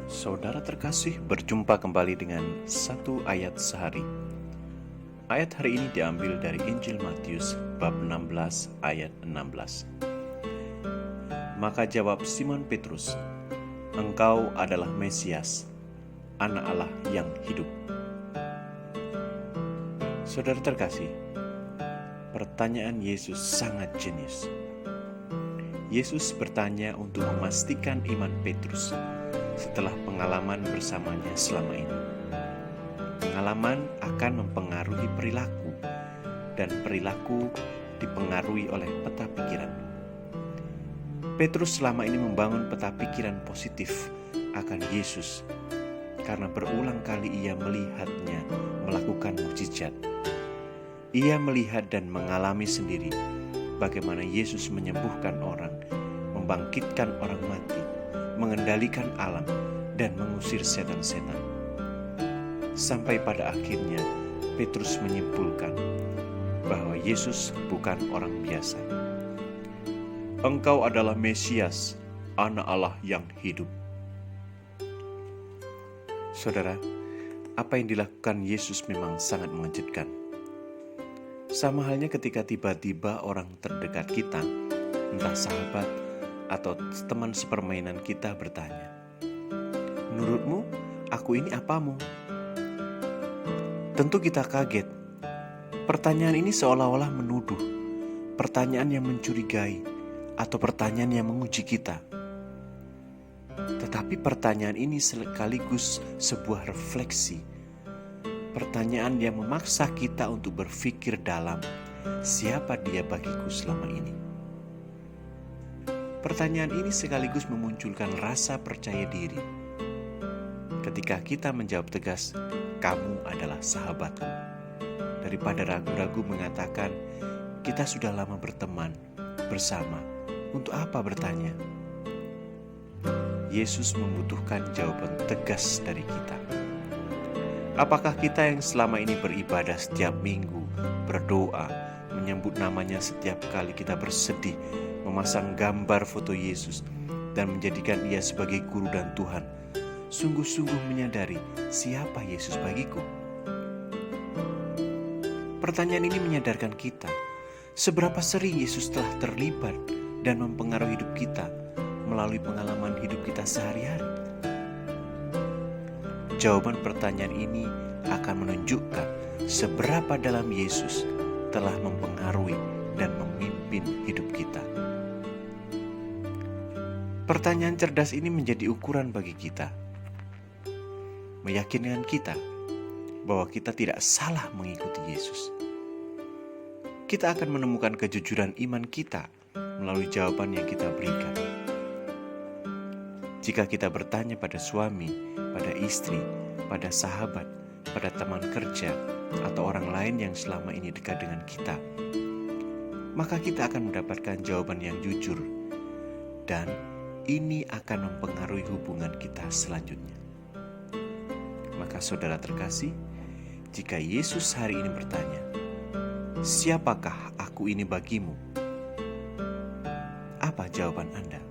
Saudara terkasih, berjumpa kembali dengan satu ayat sehari. Ayat hari ini diambil dari Injil Matius bab 16 ayat 16. Maka jawab Simon Petrus, "Engkau adalah Mesias, Anak Allah yang hidup." Saudara terkasih, pertanyaan Yesus sangat jenius. Yesus bertanya untuk memastikan iman Petrus setelah pengalaman bersamanya selama ini. Pengalaman akan mempengaruhi perilaku, dan perilaku dipengaruhi oleh peta pikiran. Petrus selama ini membangun peta pikiran positif akan Yesus karena berulang kali ia melihatnya melakukan mukjizat. Ia melihat dan mengalami sendiri bagaimana Yesus menyembuhkan orang, membangkitkan orang mati, mengendalikan alam, dan mengusir setan-setan. Sampai pada akhirnya Petrus menyimpulkan bahwa Yesus bukan orang biasa. Engkau adalah Mesias, Anak Allah yang hidup. Saudara, apa yang dilakukan Yesus memang sangat mengejutkan. Sama halnya ketika tiba-tiba orang terdekat kita, entah sahabat atau teman sepermainan kita, bertanya, "Menurutmu, aku ini apamu?" Tentu kita kaget. Pertanyaan ini seolah-olah menuduh, pertanyaan yang mencurigai, atau pertanyaan yang menguji kita. Tetapi pertanyaan ini sekaligus sebuah refleksi. Pertanyaan yang memaksa kita untuk berpikir dalam, siapa dia bagiku selama ini? Pertanyaan ini sekaligus memunculkan rasa percaya diri. Ketika kita menjawab tegas, "Kamu adalah sahabatku," daripada ragu-ragu mengatakan, "Kita sudah lama berteman bersama, untuk apa bertanya?" Yesus membutuhkan jawaban tegas dari kita. Apakah kita yang selama ini beribadah setiap minggu, berdoa, menyebut namanya setiap kali kita bersedih, memasang gambar foto Yesus, dan menjadikan ia sebagai guru dan Tuhan, sungguh-sungguh menyadari siapa Yesus bagiku? Pertanyaan ini menyadarkan kita, seberapa sering Yesus telah terlibat dan mempengaruhi hidup kita melalui pengalaman hidup kita sehari-hari. Jawaban pertanyaan ini akan menunjukkan seberapa dalam Yesus telah mempengaruhi dan memimpin hidup kita. Pertanyaan cerdas ini menjadi ukuran bagi kita, meyakinkan kita bahwa kita tidak salah mengikuti Yesus. Kita akan menemukan kejujuran iman kita melalui jawaban yang kita berikan. Jika kita bertanya pada suami, pada istri, pada sahabat, pada teman kerja, atau orang lain yang selama ini dekat dengan kita, maka kita akan mendapatkan jawaban yang jujur, dan ini akan mempengaruhi hubungan kita selanjutnya. Maka saudara terkasih, jika Yesus hari ini bertanya, "Siapakah aku ini bagimu?" Apa jawaban Anda?